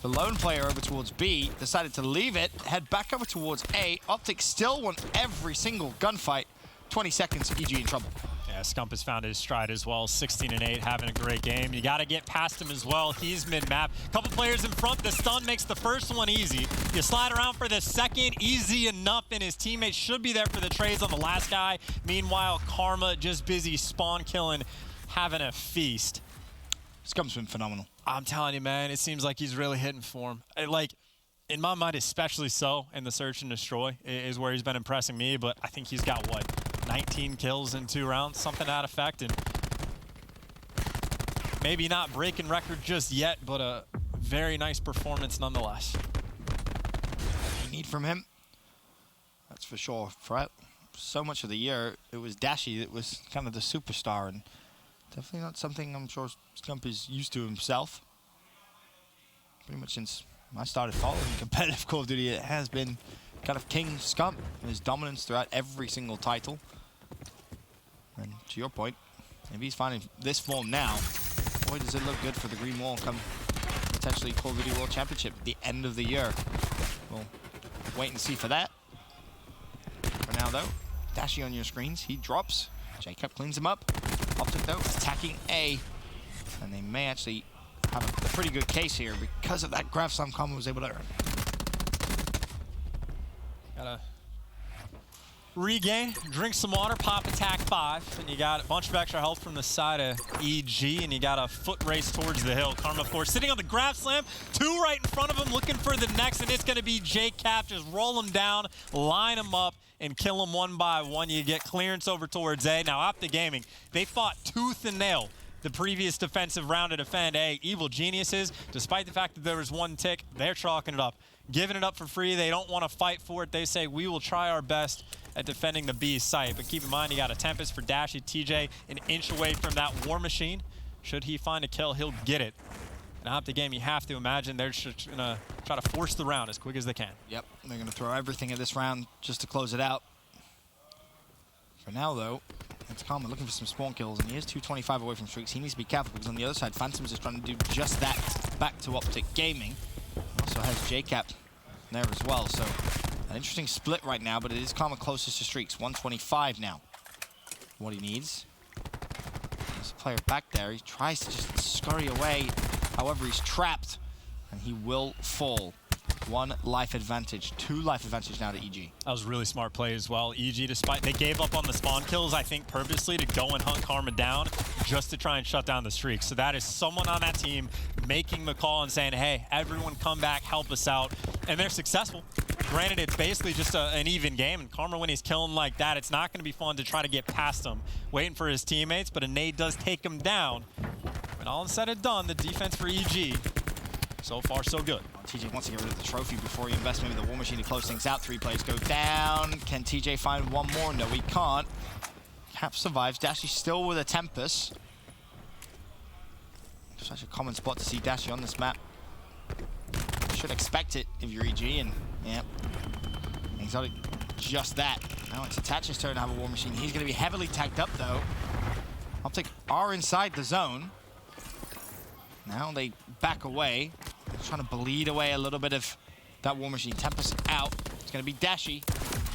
The lone player over towards B decided to leave it, head back over towards A. Optic still won every single gunfight. 20 seconds, EG in trouble. Yeah, Scump has found his stride as well. 16-8, having a great game. You got to get past him as well. He's mid-map. Couple players in front. The stun makes the first one easy. You slide around for the second, easy enough, and his teammates should be there for the trades on the last guy. Meanwhile, Karma just busy spawn killing, having a feast. Scump's been phenomenal. I'm telling you, man, it seems like he's really hitting form. Like, in my mind, especially so in the Search and Destroy is where he's been impressing me, but I think he's got, what, 19 kills in 2 rounds, something to that effect, and maybe not breaking record just yet, but a very nice performance nonetheless. You need from him, that's for sure. For so much of the year, it was Dashi that was kind of the superstar, and definitely not something I'm sure Scump is used to himself. Pretty much since I started following competitive Call of Duty, it has been kind of King Scump and his dominance throughout every single title. And to your point, maybe he's finding this form now. Boy, does it look good for the Green Wall come potentially Call of Duty World Championship at the end of the year. We'll wait and see for that. For now, though, Dashi on your screens. He drops. Jacob cleans him up. Optic, though, attacking A. And they may actually have a pretty good case here because of that grab slam Kama was able to earn. Gotta regain, drink some water, pop attack 5, and you got a bunch of extra health from the side of EG, and you got a foot race towards the hill. Karma, of course, sitting on the grab slam, 2 right in front of him, looking for the next, and it's gonna be JCap. Just roll him down, line him up, and kill him one by one. You get clearance over towards A. Now, Optic Gaming, they fought tooth and nail the previous defensive round to defend A. Evil Geniuses, despite the fact that there was 1 tick, they're chalking it up, giving it up for free. They don't want to fight for it. They say, we will try our best at defending the B site. But keep in mind, you got a Tempest for Dashi. TJ an inch away from that War Machine. Should he find a kill, he'll get it. And Optic Game, you have to imagine they're just going to try to force the round as quick as they can. Yep, they're going to throw everything at this round just to close it out. For now, though, it's Karma looking for some spawn kills, and he is 225 away from streaks. He needs to be careful because on the other side, Phantoms is trying to do just that back to Optic Gaming. Also has JCap there as well, so an interesting split right now, but it is Karma closest to streaks. 125 now. What he needs. There's a player back there. He tries to just scurry away. However, he's trapped, and he will fall. 1 life advantage, 2 life advantage now to EG. That was a really smart play as well. EG, despite they gave up on the spawn kills, I think purposely to go and hunt Karma down just to try and shut down the streak. So that is someone on that team making the call and saying, hey, everyone come back, help us out. And they're successful. Granted, it's basically just an even game, and Karma, when he's killing like that, it's not going to be fun to try to get past him, waiting for his teammates, but a nade does take him down. When all is said and done, the defense for EG, so far so good. TJ wants to get rid of the trophy before he invests maybe the War Machine to close things out. 3 players go down. Can TJ find one more? No, he can't. Cap survives. Dashy still with a Tempest. Such a common spot to see Dashy on this map. Should expect it if you're EG, and yeah, Exotic just that. Now it's Attach's turn to have a War Machine. He's going to be heavily tagged up though. Optic are inside the zone. Now they back away. They're trying to bleed away a little bit of that War Machine. Tempest out. It's going to be Dashy.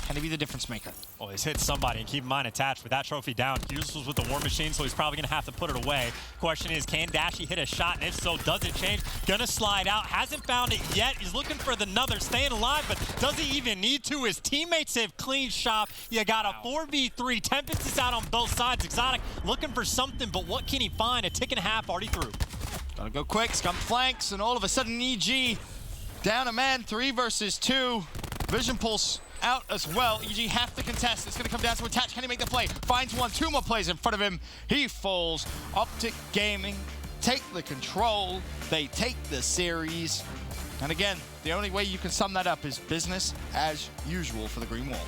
Can he be the difference maker? Oh, he's hit somebody, and keep in mind, Attached with that trophy down. Hughes was with the War Machine, so he's probably going to have to put it away. Question is, can Dashy hit a shot? And if so, does it change? Gonna slide out. Hasn't found it yet. He's looking for the another, staying alive, but does he even need to? His teammates have clean shop. You got a 4v3. Tempest is out on both sides. Exotic looking for something, but what can he find? A tick and a half already through. Gotta go quick. Scum flanks, and all of a sudden, EG down a man. 3 versus 2. Vision Pulse out as well. EG have to contest. It's going to come down to Attach. Can he make the play? Finds one. 2 more plays in front of him. He falls. Optic Gaming take the control. They take the series. And again, the only way you can sum that up is business as usual for the Green Wall.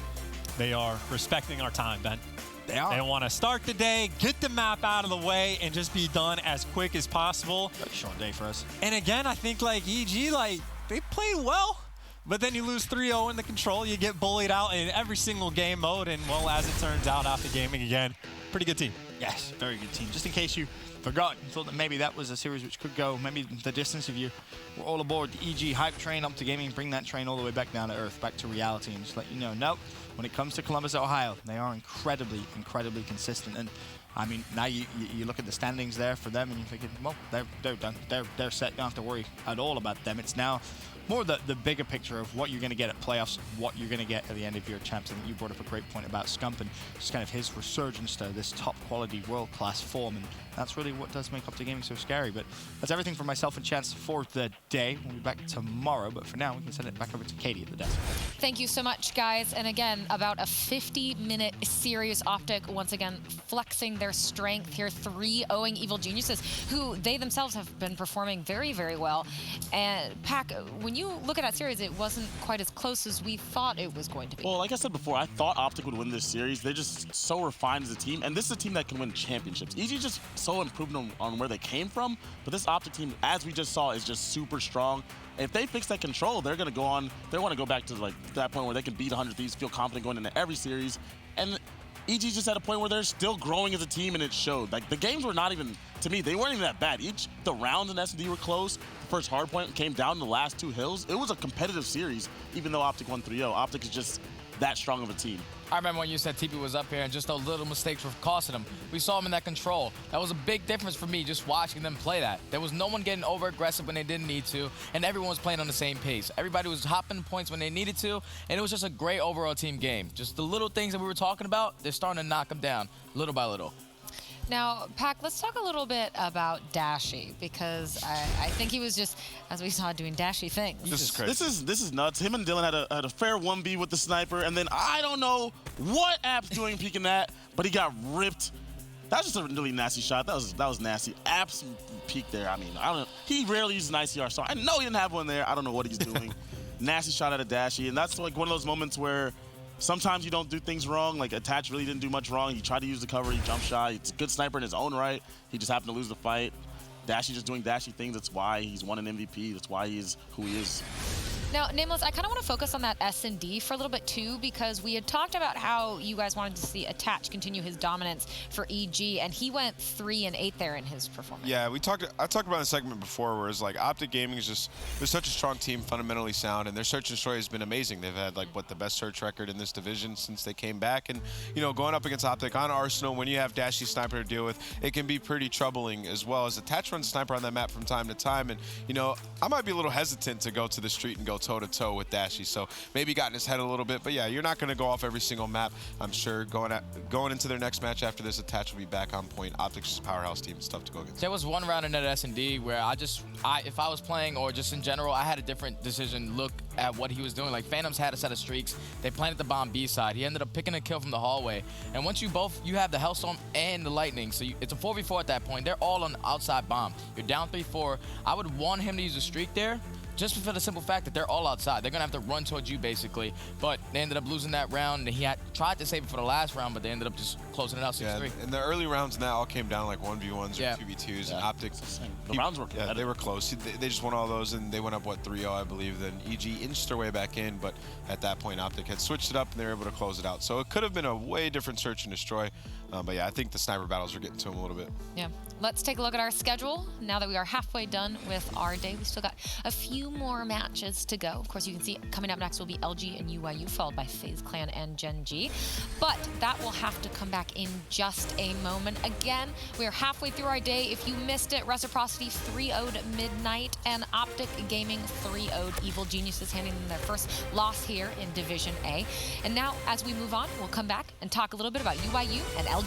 They are respecting our time, Ben. They are. They want to start the day, get the map out of the way, and just be done as quick as possible. Very short day for us. And again, I think like EG, like they played well. But then you lose 3-0 in the control. You get bullied out in every single game mode. And, well, as it turns out, Optic Gaming again, pretty good team. Yes, very good team. Just in case you forgot, you thought that maybe that was a series which could go maybe the distance if you were all aboard the EG hype train, Optic Gaming, bring that train all the way back down to earth, back to reality, and just let you know, nope, when it comes to Columbus, Ohio, they are incredibly, incredibly consistent. And I mean, now you look at the standings there for them, and you're thinking, well, they're done. They're set. You don't have to worry at all about them. It's now more the bigger picture of what you're going to get at playoffs, what you're going to get at the end of your champs. And you brought up a great point about Scump and just kind of his resurgence to this top quality, world-class form. And that's really what does make Optic Gaming so scary. But that's everything for myself and Chance for the day. We'll be back tomorrow. But for now, we can send it back over to Katie at the desk. Thank you so much, guys. And again, about a 50-minute series. Optic, once again, flexing their strength here, 3-0ing Evil Geniuses, who they themselves have been performing very, very well. And Pac, when you look at that series, it wasn't quite as close as we thought it was going to be. Well, like I said before, I thought Optic would win this series. They're just so refined as a team, and this is a team that can win championships. EG just so improved on where they came from, but this Optic team, as we just saw, is just super strong. If they fix that control, they're going to go on. They want to go back to like that point where they can beat 100 Thieves, feel confident going into every series. And EG just at a point where they're still growing as a team, and it showed. Like, the games were not even, to me, they weren't even that bad. The rounds in S&D were close. The first hard point came down in the last 2 hills. It was a competitive series, even though Optic won 3-0. Optic is just that strong of a team. I remember when you said TP was up here and just those little mistakes were costing him. We saw him in that control. That was a big difference for me just watching them play that. There was no one getting over-aggressive when they didn't need to, and everyone was playing on the same pace. Everybody was hopping points when they needed to, and it was just a great overall team game. Just the little things that we were talking about, they're starting to knock them down little by little. Now, Pac, let's talk a little bit about Dashy, because I think he was just, as we saw, doing Dashy things. This is crazy. This is nuts. Him and Dylan had a fair 1v with the sniper, and then I don't know what App's doing peeking that, but he got ripped. That was just a really nasty shot. That was nasty. App's peek there. I mean, I don't know. He rarely uses an ICR, so I know he didn't have one there. I don't know what he's doing. Nasty shot at a Dashy, and that's like one of those moments where sometimes you don't do things wrong. Like, Attach really didn't do much wrong. He tried to use the cover. He jump shot. He's a good sniper in his own right. He just happened to lose the fight. Dashy just doing Dashy things. That's why he's won an MVP. That's why he's who he is. Now, Nameless, I kind of want to focus on that S&D for a little bit, too, because we had talked about how you guys wanted to see Attach continue his dominance for EG, and he went 3 and 8 there in his performance. Yeah, I talked about in a segment before where it's like Optic Gaming is just, they're such a strong team, fundamentally sound, and their search and destroy has been amazing. They've had, like, what, the best search record in this division since they came back. And, you know, going up against Optic on Arsenal, when you have Dashy Sniper to deal with, it can be pretty troubling, as well as Attach runs Sniper on that map from time to time. And, you know, I might be a little hesitant to go to the street and go toe-to-toe with Dashy. So maybe got in his head a little bit. But yeah, you're not going to go off every single map. I'm sure going into their next match after this, Attach will be back on point. Optic's just a powerhouse team. It's tough to go against. There was one round in that S&D where if I was playing or just in general, I had a different decision look at what he was doing. Like Phantoms had a set of streaks. They planted the bomb B side. He ended up picking a kill from the hallway. And once you have the Hellstorm and the Lightning, so it's a 4v4 at that point. They're all on the outside bomb. You're down 3-4. I would want him to use a streak there, just for the simple fact that they're all outside. They're going to have to run towards you, basically. But they ended up losing that round, and he had tried to save it for the last round, but they ended up just closing it out 6-3. Yeah, in the early rounds, that all came down like 1v1s or 2v2s, and Optic. The rounds were competitive. Yeah, they were close. They just won all those, and they went up, 3-0, I believe. Then EG inched their way back in, but at that point, Optic had switched it up, and they were able to close it out. So it could have been a way different search and destroy. But yeah, I think the sniper battles are getting to him a little bit. Yeah. Let's take a look at our schedule. Now that we are halfway done with our day, we still got a few more matches to go. Of course, you can see coming up next will be LG and UYU, followed by FaZe Clan and Gen G. But that will have to come back in just a moment. Again, we are halfway through our day. If you missed it, Reciprocity 3-0'd Midnight and Optic Gaming 3-0'd Evil Geniuses, handing them their first loss here in Division A. And now, as we move on, we'll come back and talk a little bit about UYU and LG.